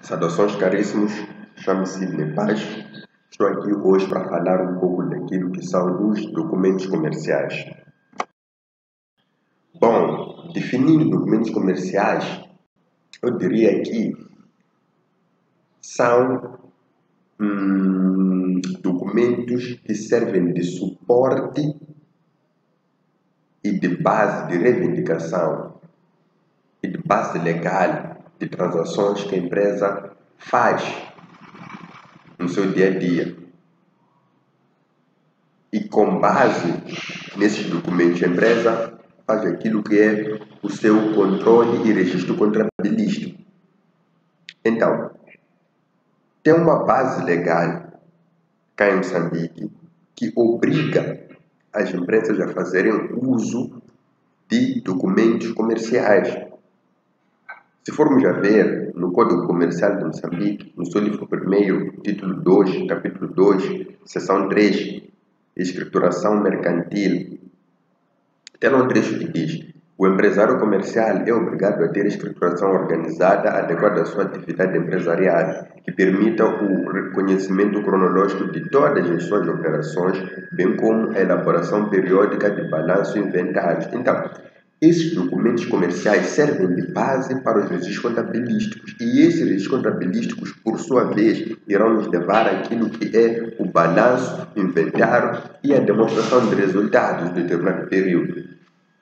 Saudações caríssimos, chamo-me Sidney Paz. Estou aqui hoje para falar um pouco daquilo que são os documentos comerciais. Bom, definindo documentos comerciais, eu diria que são documentos que servem de suporte e de base de reivindicação e de base legal de transações que a empresa faz no seu dia a dia. E com base nesses documentos, a empresa faz aquilo que é o seu controle e registro contabilístico. Então, tem uma base legal cá em Moçambique que obriga as empresas a fazerem uso de documentos comerciais. Se formos a ver no Código Comercial de Moçambique, no seu livro 1º, título 2, capítulo 2, seção 3, escrituração mercantil, tem um trecho que diz: o empresário comercial é obrigado a ter escrituração organizada adequada à sua atividade empresarial, que permita o reconhecimento cronológico de todas as suas operações, bem como a elaboração periódica de balanço e inventários. Então, esses documentos comerciais servem de base para os registros contabilísticos, e esses registros contabilísticos, por sua vez, irão nos levar àquilo que é o balanço, inventário e a demonstração de resultados de determinado período.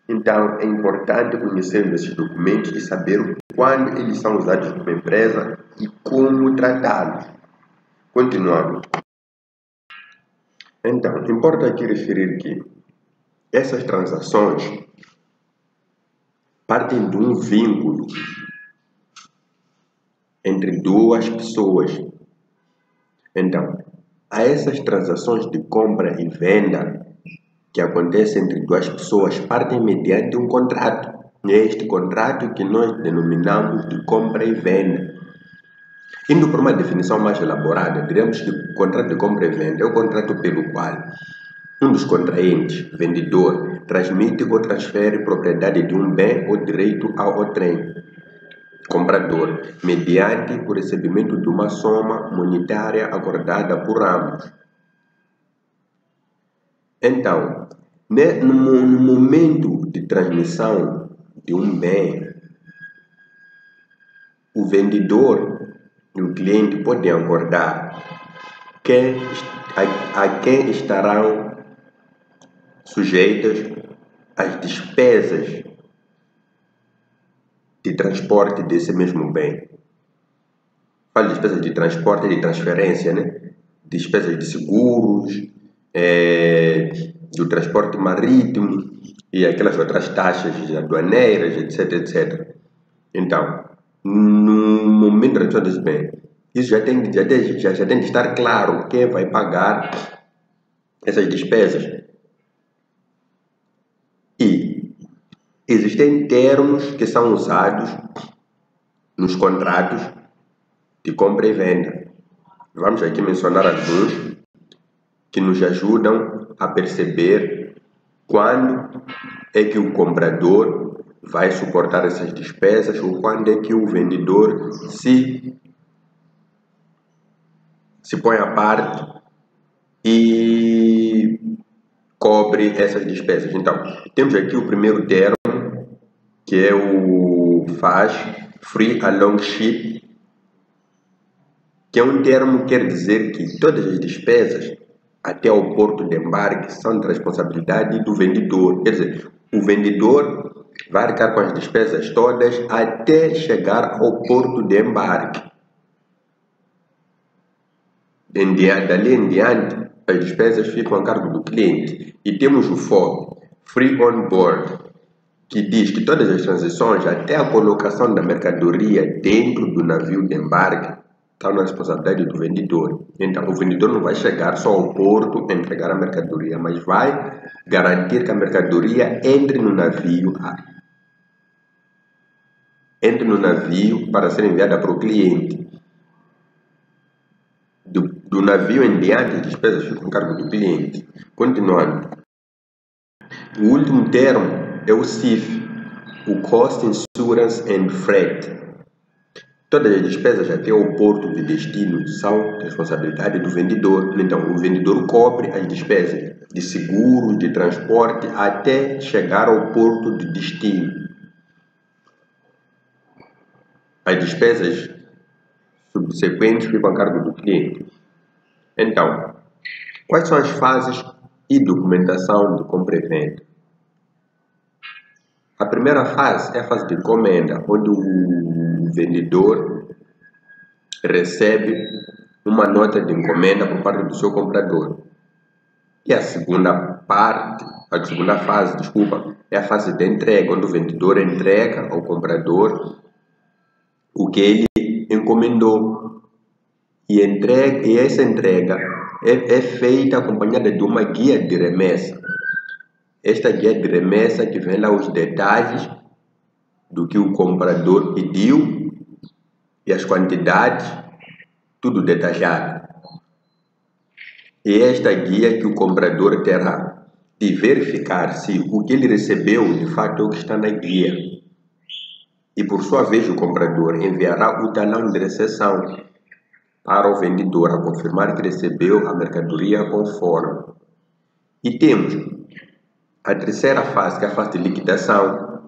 Então, é importante conhecermos esses documentos e saber quando eles são usados por uma empresa e como tratá-los. Continuando. Então, importa aqui referir que essas transações partem de um vínculo entre duas pessoas. Então, há essas transações de compra e venda que acontecem entre duas pessoas, partem mediante um contrato. É este contrato que nós denominamos de compra e venda. Indo para uma definição mais elaborada, diremos que o contrato de compra e venda é o contrato pelo qual um dos contraentes, vendedor, transmite ou transfere propriedade de um bem ou direito ao outrem, comprador, mediante o recebimento de uma soma monetária acordada por ambos. Então, no momento de transmissão de um bem, o vendedor e o cliente podem acordar a quem estarão sujeitas as despesas de transporte desse mesmo bem. Falo de despesas de transporte e de transferência, né? Despesas de seguros, do transporte marítimo e aquelas outras taxas aduaneiras, etc, etc. Então, no momento da transação desse bem, isso já tem de estar claro quem vai pagar essas despesas. E existem termos que são usados nos contratos de compra e venda. Vamos aqui mencionar alguns que nos ajudam a perceber quando é que o comprador vai suportar essas despesas ou quando é que o vendedor se põe à parte e cobre essas despesas. Então, temos aqui o primeiro termo, que é o FAS, Free Along Ship, que é um termo que quer dizer que todas as despesas até ao porto de embarque são de responsabilidade do vendedor. Quer dizer, o vendedor vai arcar com as despesas todas até chegar ao porto de embarque. Dali em diante, as despesas ficam a cargo do cliente. E temos o FOB, Free On Board, que diz que todas as transações até a colocação da mercadoria dentro do navio de embarque estão na responsabilidade do vendedor. Então, o vendedor não vai chegar só ao porto entregar a mercadoria, mas vai garantir que a mercadoria entre no navio para ser enviada para o cliente. Do navio em diante, as despesas ficam a cargo do cliente. Continuando. O último termo é o CIF, o Cost, Insurance and Freight, Todas as despesas até o porto de destino são responsabilidade do vendedor. Então, o vendedor cobre as despesas de seguro, de transporte, até chegar ao porto de destino. As despesas subsequentes ficam a cargo do cliente. Então, quais são as fases e documentação de compra e venda? A primeira fase é a fase de encomenda, onde o vendedor recebe uma nota de encomenda por parte do seu comprador. E a segunda fase, é a fase de entrega, onde o vendedor entrega ao comprador o que ele encomendou. E essa entrega é feita acompanhada de uma guia de remessa. Esta guia de remessa que vem lá os detalhes do que o comprador pediu e as quantidades, tudo detalhado. E esta guia que o comprador terá de verificar se o que ele recebeu de fato é o que está na guia. E por sua vez o comprador enviará o talão de recepção para o vendedor a confirmar que recebeu a mercadoria conforme. E temos a terceira fase, que é a fase de liquidação.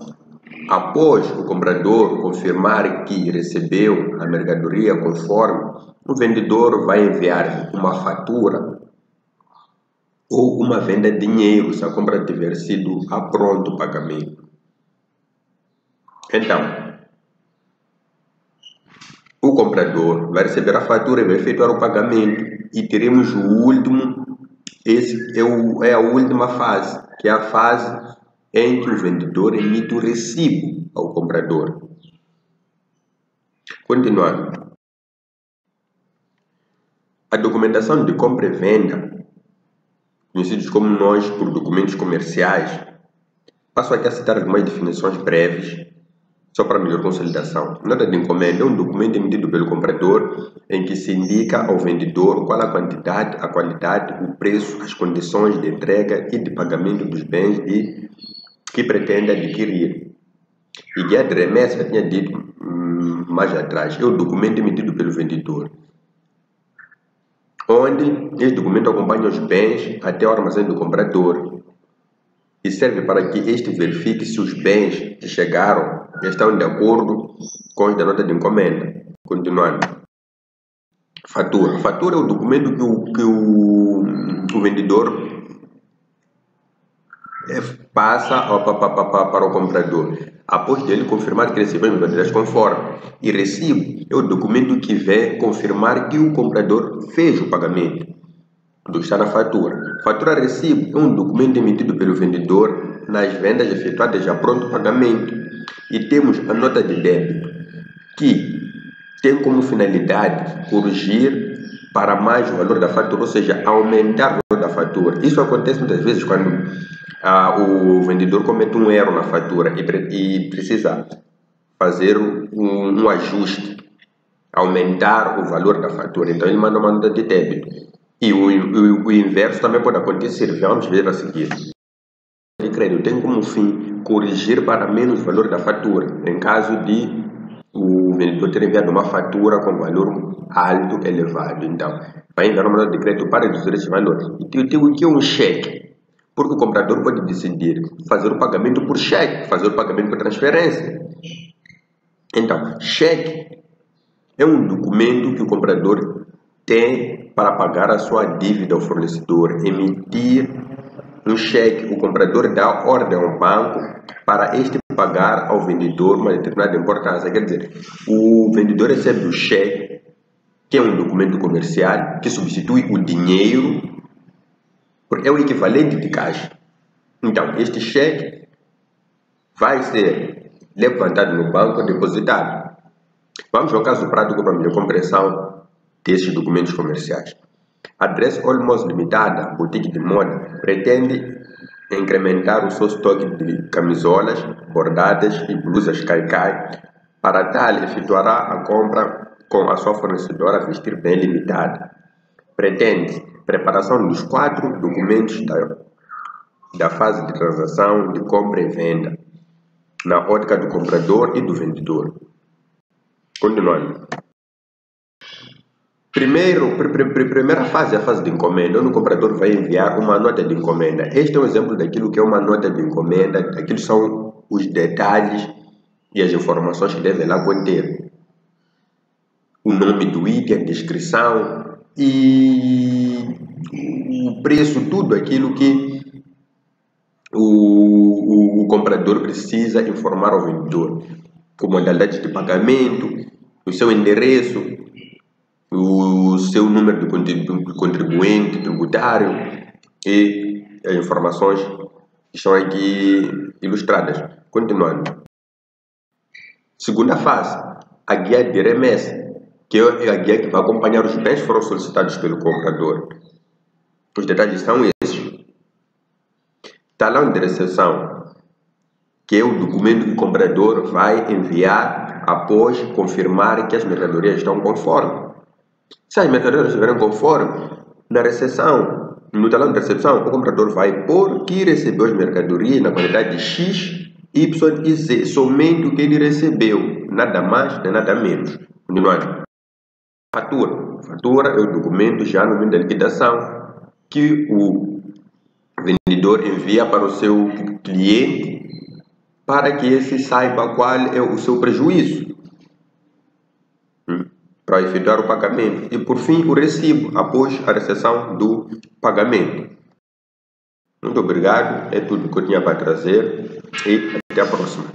Após o comprador confirmar que recebeu a mercadoria conforme, o vendedor vai enviar uma fatura ou uma venda de dinheiro, se a compra tiver sido a pronto pagamento. Então, o comprador vai receber a fatura e vai efetuar o pagamento. E teremos o último, é a última fase, que é a fase em que o vendedor emite o recibo ao comprador. Continuando. A documentação de compra e venda, conhecidos como nós por documentos comerciais, passo aqui a citar algumas definições breves, só para melhor consolidação. Nota de encomenda é um documento emitido pelo comprador em que se indica ao vendedor qual a quantidade, a qualidade, o preço, as condições de entrega e de pagamento dos bens que pretende adquirir. E guia de remessa, que eu tinha dito mais atrás, é o documento emitido pelo vendedor, onde esse documento acompanha os bens até o armazém do comprador e serve para que este verifique se os bens que chegaram estão de acordo com os da nota de encomenda. Continuando. Fatura. Fatura é o documento que o vendedor passa para o comprador, após dele confirmar que recebeu as mercadorias conforme. E recibo é o documento que vem confirmar que o comprador fez o pagamento do que está na fatura. Fatura-recibo é um documento emitido pelo vendedor nas vendas efetuadas a pronto pagamento. E temos a nota de débito, que tem como finalidade corrigir para mais o valor da fatura, ou seja, aumentar o valor da fatura. Isso acontece muitas vezes quando o vendedor comete um erro na fatura e precisa fazer um ajuste, aumentar o valor da fatura. Então ele manda uma nota de débito. E o inverso também pode acontecer. Vamos ver a seguir. De crédito tem como fim corrigir para menos o valor da fatura, em caso de o vendedor ter enviado uma fatura com valor alto, elevado. Então, vai enviar uma nota de crédito para reduzir esse valor. E o que é um cheque? Porque o comprador pode decidir fazer o pagamento por cheque, fazer o pagamento por transferência. Então, cheque é um documento que o comprador tem para pagar a sua dívida ao fornecedor. Emitir um cheque, o comprador dá ordem ao banco para este pagar ao vendedor uma determinada importância. Quer dizer, o vendedor recebe o cheque, que é um documento comercial, que substitui o dinheiro, porque é o equivalente de caixa. Então, este cheque vai ser levantado no banco e depositado. Vamos ao caso prático para melhor compreensão destes documentos comerciais. A Dress Olmos Limitada, boutique de moda, pretende incrementar o seu estoque de camisolas bordadas e blusas caicai. Para tal, efetuará a compra com a sua fornecedora Vestir Bem Limitada. Pretende preparação dos 4 documentos da fase de transação de compra e venda, na ótica do comprador e do vendedor. Continuando. Primeira fase é a fase de encomenda, onde o comprador vai enviar uma nota de encomenda. Este é um exemplo daquilo que é uma nota de encomenda, daqueles são os detalhes e as informações que deve lá conter. O nome do item, a descrição e o preço, tudo aquilo que o comprador precisa informar ao vendedor, como modalidade de pagamento, o seu endereço, o seu número de contribuinte tributário e as informações que estão aqui ilustradas. Continuando. Segunda fase, a guia de remessa, que é a guia que vai acompanhar os bens que foram solicitados pelo comprador. Os detalhes são esses. Talão de recepção, que é o documento que o comprador vai enviar após confirmar que as mercadorias estão conforme. Se as mercadorias estiverem conforme, na recepção, no talão de recepção, o comprador vai pôr que recebeu as mercadorias na quantidade de X, Y e Z, somente o que ele recebeu, nada mais nem nada menos. Continuando. Fatura. Fatura é o documento já no momento da liquidação que o vendedor envia para o seu cliente para que esse saiba qual é o seu prejuízo para efetuar o pagamento. E por fim, o recibo após a recepção do pagamento. Muito obrigado, é tudo que eu tinha para trazer e até a próxima.